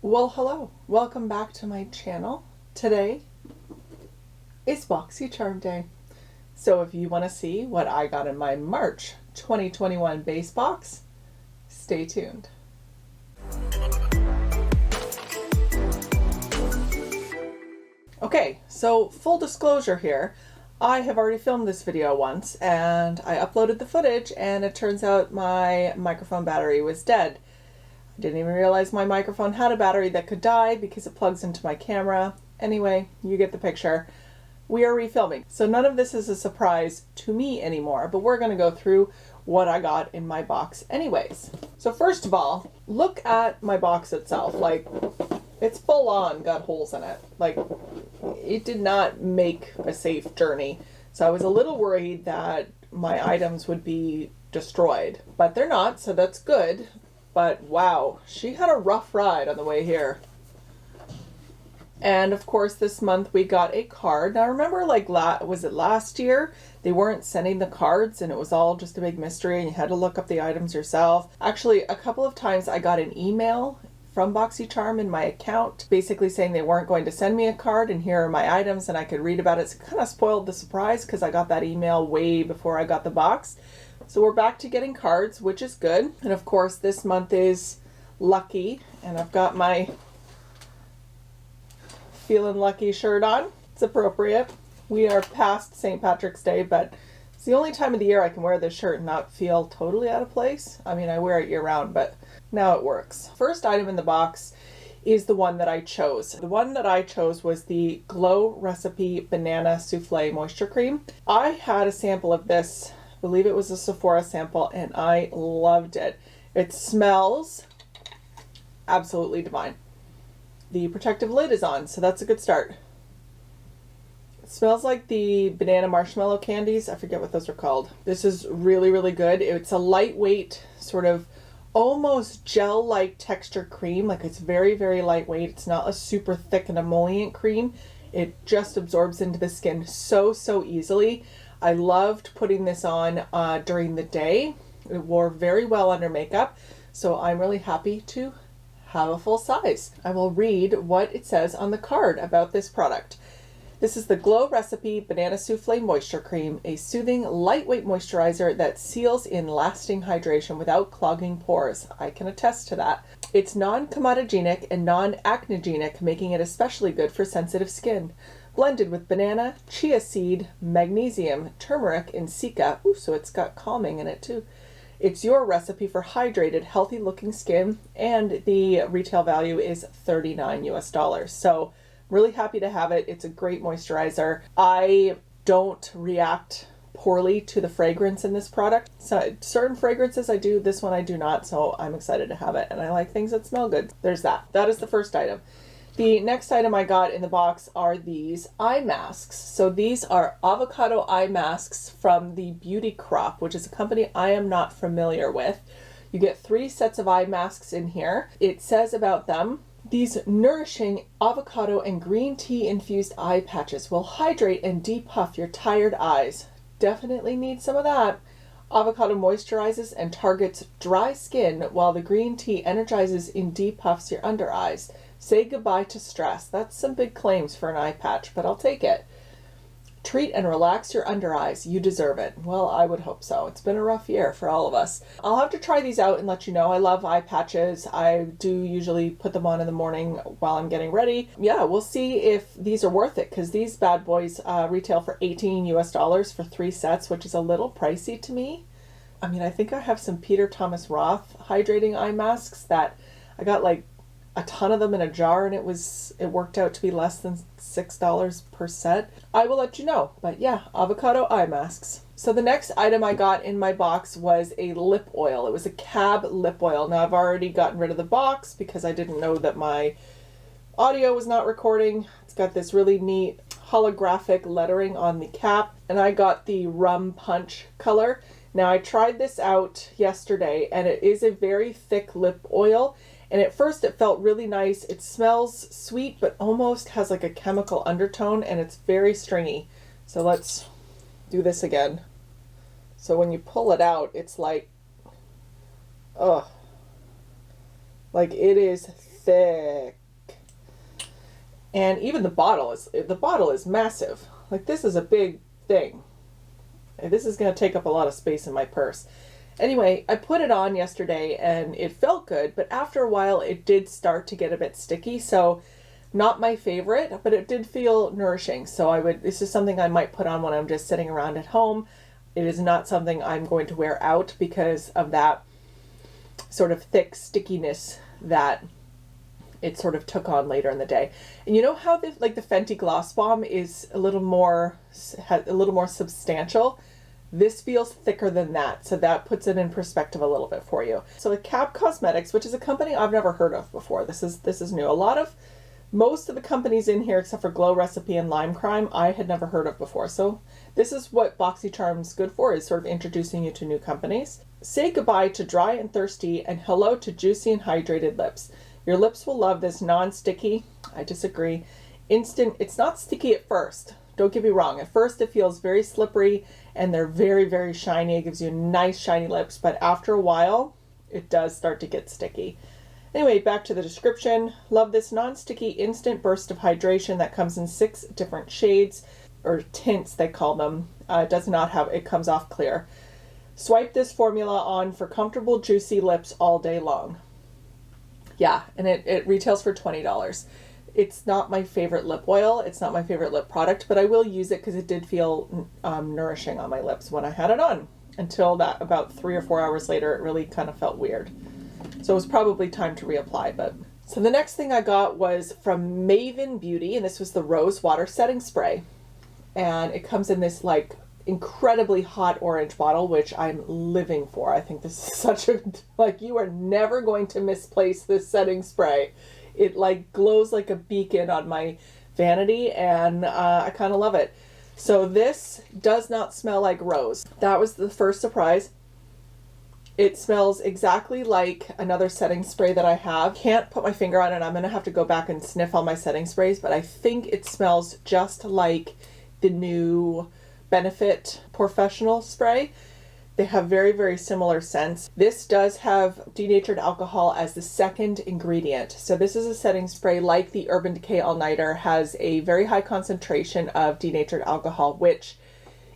Well, hello. Welcome back to my channel. Today is BoxyCharm Day. So if you want to see what I got in my March 2021 base box, stay tuned. Okay, so full disclosure here. I have already filmed this video once and I uploaded the footage and it turns out my microphone battery was dead. I didn't even realize my microphone had a battery that could die because it plugs into my camera. Anyway, you get the picture. We are refilming. So none of this is a surprise to me anymore, but we're going to go through what I got in my box anyways. So first of all, look at my box itself. Like, it's full on got holes in it. Like, it did not make a safe journey. So I was a little worried that my items would be destroyed, but they're not, so that's good. But wow, she had a rough ride on the way here. And of course this month we got a card. Now remember, like, was it last year? They weren't sending the cards and it was all just a big mystery and you had to look up the items yourself. Actually, a couple of times I got an email from BoxyCharm in my account basically saying they weren't going to send me a card and here are my items and I could read about it. So it kind of spoiled the surprise because I got that email way before I got the box. So we're back to getting cards, which is good. And of course this month is lucky and I've got my Feeling Lucky shirt on. It's appropriate. We are past St. Patrick's Day, but it's the only time of the year I can wear this shirt and not feel totally out of place. I mean, I wear it year round, but now it works. First item in the box is the one that I chose. The one that I chose was the Glow Recipe Banana Souffle Moisture Cream. I had a sample of this, I believe it was a Sephora sample, and I loved it. It smells absolutely divine. The protective lid is on, so that's a good start. It smells like the banana marshmallow candies. I forget what those are called. This is really, really good. It's a lightweight, sort of almost gel-like texture cream. Like, it's very, very lightweight. It's not a super thick and emollient cream. It just absorbs into the skin so easily. I loved putting this on during the day. It wore very well under makeup, so I'm really happy to have a full size. I will read what it says on the card about this product. This is the Glow Recipe Banana Souffle Moisture Cream, a soothing, lightweight moisturizer that seals in lasting hydration without clogging pores. I can attest to that. It's non-comedogenic and non-acnogenic, making it especially good for sensitive skin. Blended with banana, chia seed, magnesium, turmeric, and cica. Ooh, so it's got calming in it too. It's your recipe for hydrated, healthy looking skin, and the retail value is $39 US. So really happy to have it. It's a great moisturizer. I don't react poorly to the fragrance in this product. So certain fragrances I do, this one I do not, so I'm excited to have it. And I like things that smell good. There's that. That is the first item. The next item I got in the box are these eye masks. So these are avocado eye masks from the Beauty Crop, which is a company I am not familiar with. You get 3 sets of eye masks in here. It says about them, these nourishing avocado and green tea infused eye patches will hydrate and depuff your tired eyes. Definitely need some of that. Avocado moisturizes and targets dry skin while the green tea energizes and depuffs your under eyes. Say goodbye to stress. That's some big claims for an eye patch, but I'll take it. Treat and relax your under eyes. You deserve it. Well, I would hope so. It's been a rough year for all of us. I'll have to try these out and let you know. I love eye patches. I do usually put them on in the morning while I'm getting ready. Yeah, we'll see if these are worth it, because these bad boys retail for $18 US for 3 sets, which is a little pricey to me. I mean, I think I have some Peter Thomas Roth hydrating eye masks that I got like a ton of them in a jar, and it worked out to be less than $6 per set. I will let you know, but yeah, avocado eye masks. So the next item I got in my box was a lip oil. It was a Cab lip oil. Now I've already gotten rid of the box because I didn't know that my audio was not recording. It's got this really neat holographic lettering on the cap, and I got the Rum Punch color. Now I tried this out yesterday and it is a very thick lip oil. And at first it felt really nice. It smells sweet, but almost has like a chemical undertone, and it's very stringy. So let's do this again. So when you pull it out, it's like, ugh. Like, it is thick. And even the bottle is massive. Like, this is a big thing. And this is going to take up a lot of space in my purse. Anyway, I put it on yesterday and it felt good, but after a while it did start to get a bit sticky. So not my favorite, but it did feel nourishing. So this is something I might put on when I'm just sitting around at home. It is not something I'm going to wear out because of that sort of thick stickiness that it sort of took on later in the day. And you know how the Fenty Gloss Bomb is a little more substantial? This feels thicker than that, so that puts it in perspective a little bit for you. So with Cap Cosmetics, which is a company I've never heard of before, this is new. Most of the companies in here, except for Glow Recipe and Lime Crime, I had never heard of before. So this is what BoxyCharm's good for, is sort of introducing you to new companies. Say goodbye to dry and thirsty and hello to juicy and hydrated lips. Your lips will love this non-sticky, I disagree, instant. It's not sticky at first. Don't get me wrong. At first it feels very slippery and they're very, very shiny. It gives you nice shiny lips, but after a while it does start to get sticky. Anyway, back to the description. Love this non-sticky instant burst of hydration that comes in 6 different shades, or tints they call them. It comes off clear. Swipe this formula on for comfortable, juicy lips all day long. Yeah, and it retails for $20. It's not my favorite lip oil. It's not my favorite lip product, but I will use it because it did feel nourishing on my lips when I had it on. Until that, about 3 or 4 hours later, it really kind of felt weird. So it was probably time to reapply. So the next thing I got was from Maven Beauty, and this was the Rose Water Setting Spray. And it comes in this like incredibly hot orange bottle, which I'm living for. I think this is such a, you are never going to misplace this setting spray. It like glows like a beacon on my vanity, and I kind of love it. So this does not smell like rose. That was the first surprise. It smells exactly like another setting spray that I have. Can't put my finger on it. I'm going to have to go back and sniff all my setting sprays, but I think it smells just like the new Benefit Professional spray. They have very, very similar scents. This does have denatured alcohol as the second ingredient. So this is a setting spray like the Urban Decay All Nighter, has a very high concentration of denatured alcohol, which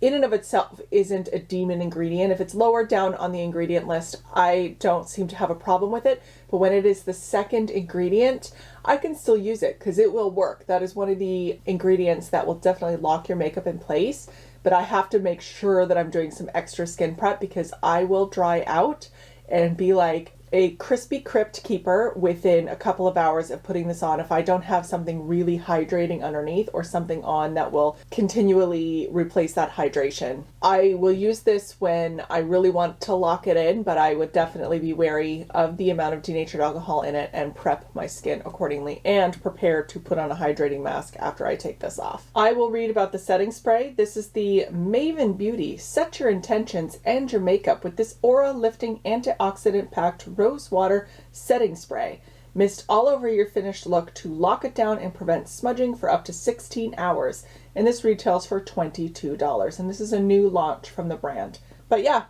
in and of itself isn't a demon ingredient. If it's lower down on the ingredient list, I don't seem to have a problem with it. But when it is the second ingredient, I can still use it because it will work. That is one of the ingredients that will definitely lock your makeup in place. But I have to make sure that I'm doing some extra skin prep because I will dry out and be like a crispy crypt keeper within a couple of hours of putting this on if I don't have something really hydrating underneath or something on that will continually replace that hydration. I will use this when I really want to lock it in, but I would definitely be wary of the amount of denatured alcohol in it and prep my skin accordingly and prepare to put on a hydrating mask after I take this off. I will read about the setting spray. This is the Maven Beauty Set Your Intentions and Your Makeup with this aura lifting antioxidant packed rose water setting spray. Mist all over your finished look to lock it down and prevent smudging for up to 16 hours. And this retails for $22. And this is a new launch from the brand. But yeah,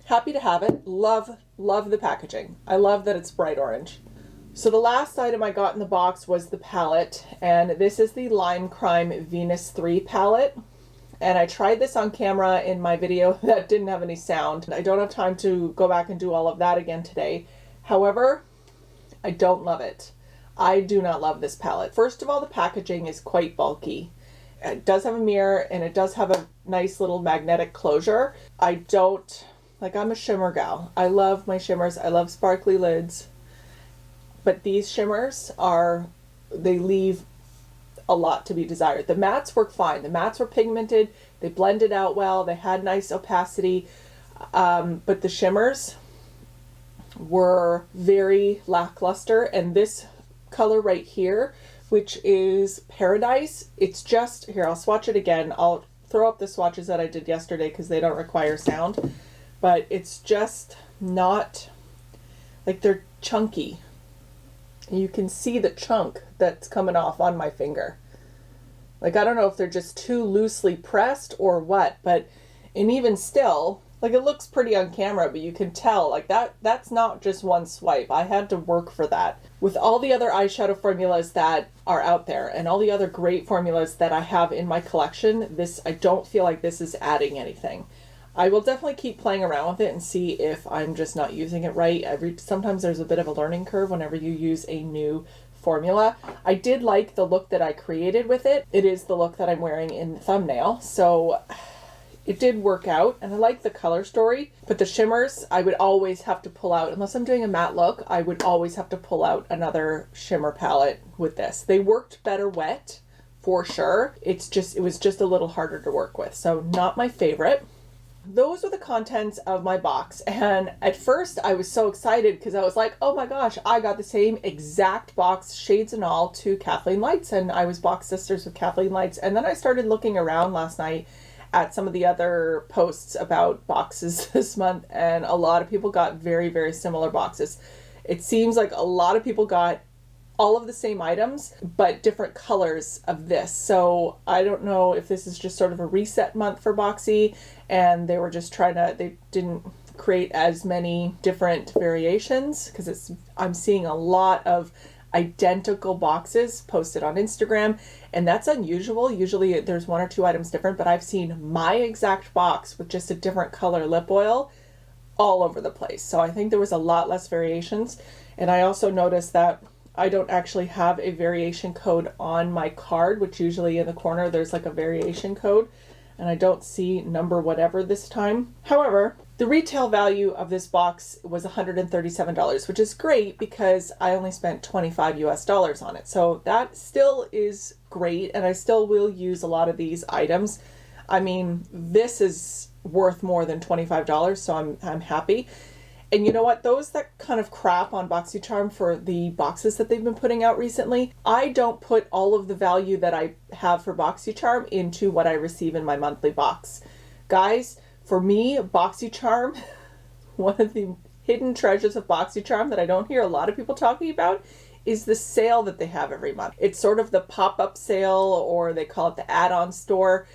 happy to have it. Love the packaging. I love that it's bright orange. So the last item I got in the box was the palette. And this is the Lime Crime Venus 3 palette. And I tried this on camera in my video that didn't have any sound. I don't have time to go back and do all of that again today. However, I don't love it. I do not love this palette. First of all, the packaging is quite bulky. It does have a mirror and it does have a nice little magnetic closure. I'm a shimmer gal. I love my shimmers. I love sparkly lids. But these shimmers they leave a lot to be desired. The mattes work fine. The mattes were pigmented. They blended out well. They had nice opacity. But the shimmers were very lackluster. And this color right here, which is Paradise, it's just, here, I'll swatch it again. I'll throw up the swatches that I did yesterday because they don't require sound. But it's just not, they're chunky. You can see the chunk that's coming off on my finger. I don't know if they're just too loosely pressed or what, and even still, Like, it looks pretty on camera, but you can tell, like, that's not just one swipe. I had to work for that. With all the other eyeshadow formulas that are out there and all the other great formulas that I have in my collection, I don't feel like this is adding anything. I will definitely keep playing around with it and see if I'm just not using it right. Sometimes there's a bit of a learning curve whenever you use a new formula. I did like the look that I created with it. It is the look that I'm wearing in the thumbnail. So it did work out, and I like the color story, but the shimmers, I would always have to pull out, unless I'm doing a matte look, I would always have to pull out another shimmer palette with this. They worked better wet, for sure. It was just a little harder to work with, so not my favorite. Those were the contents of my box, and at first I was so excited because I was like, oh my gosh, I got the same exact box, shades and all, to Kathleen Lights, and I was box sisters with Kathleen Lights. And then I started looking around last night at some of the other posts about boxes this month, and a lot of people got very, very similar boxes. It seems like a lot of people got all of the same items, but different colors of this. So I don't know if this is just sort of a reset month for Boxy, and they were just they didn't create as many different variations, because I'm seeing a lot of identical boxes posted on Instagram, and that's unusual. Usually there's one or two items different, but I've seen my exact box with just a different color lip oil all over the place. So I think there was a lot less variations. And I also noticed that I don't actually have a variation code on my card, which usually in the corner there's like a variation code, and I don't see number whatever this time. However, the retail value of this box was $137, which is great because I only spent $25 US on it. So that still is great, and I still will use a lot of these items. I mean, this is worth more than $25, so I'm happy. And you know what? Those that kind of crap on BoxyCharm for the boxes that they've been putting out recently, I don't put all of the value that I have for BoxyCharm into what I receive in my monthly box. Guys, for me, BoxyCharm, one of the hidden treasures of BoxyCharm that I don't hear a lot of people talking about, is the sale that they have every month. It's sort of the pop-up sale, or they call it the add-on store.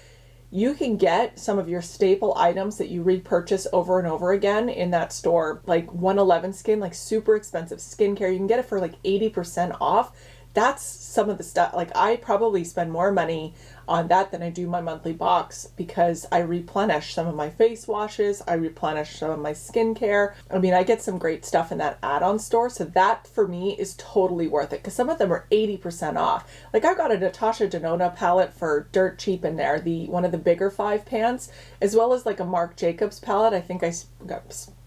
You can get some of your staple items that you repurchase over and over again in that store, like 111 Skin, like super expensive skincare. You can get it for like 80% off. That's some of the stuff. Like, I probably spend more money on that than I do my monthly box, because I replenish some of my face washes, I replenish some of my skincare. I mean, I get some great stuff in that add-on store, so that for me is totally worth it, because some of them are 80% off. Like, I got a Natasha Denona palette for dirt cheap in there, one of the bigger 5 pans, as well as like a Marc Jacobs palette. I think I got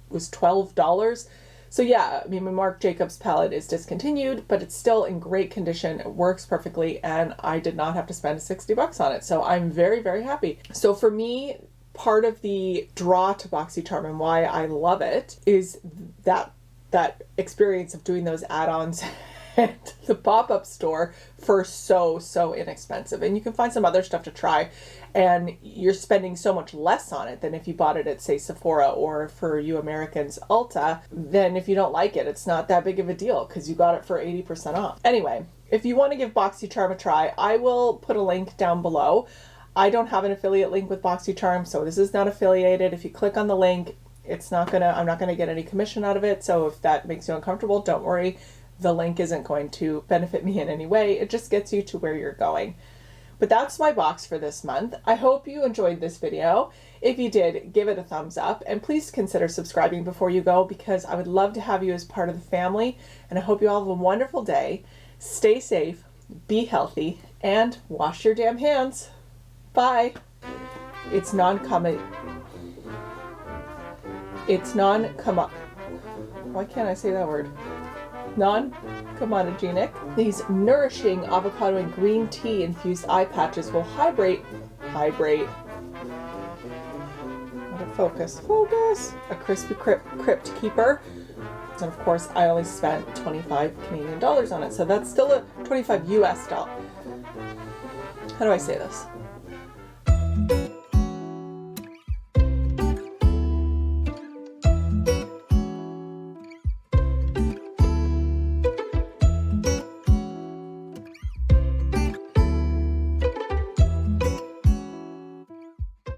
was $12. So yeah, I mean, my Marc Jacobs palette is discontinued, but it's still in great condition. It works perfectly, and I did not have to spend $60 on it. So I'm very, very happy. So for me, part of the draw to BoxyCharm and why I love it is that experience of doing those add-ons at the pop-up store for so inexpensive. And you can find some other stuff to try, and you're spending so much less on it than if you bought it at, say, Sephora, or for you Americans, Ulta. Then if you don't like it, it's not that big of a deal because you got it for 80% off. Anyway, if you want to give BoxyCharm a try, I will put a link down below. I don't have an affiliate link with BoxyCharm, so this is not affiliated. If you click on the link, I'm not gonna get any commission out of it. So if that makes you uncomfortable, don't worry. The link isn't going to benefit me in any way. It just gets you to where you're going. But that's my box for this month. I hope you enjoyed this video. If you did, give it a thumbs up, and please consider subscribing before you go, because I would love to have you as part of the family. And I hope you all have a wonderful day. Stay safe, be healthy, and wash your damn hands. Bye. It's why can't I say that word? Non-comedogenic. These nourishing avocado and green tea infused eye patches will hydrate. Focus. A crispy crypt keeper. And of course, I only spent 25 Canadian dollars on it, so that's still a 25 US dollar. How do I say this?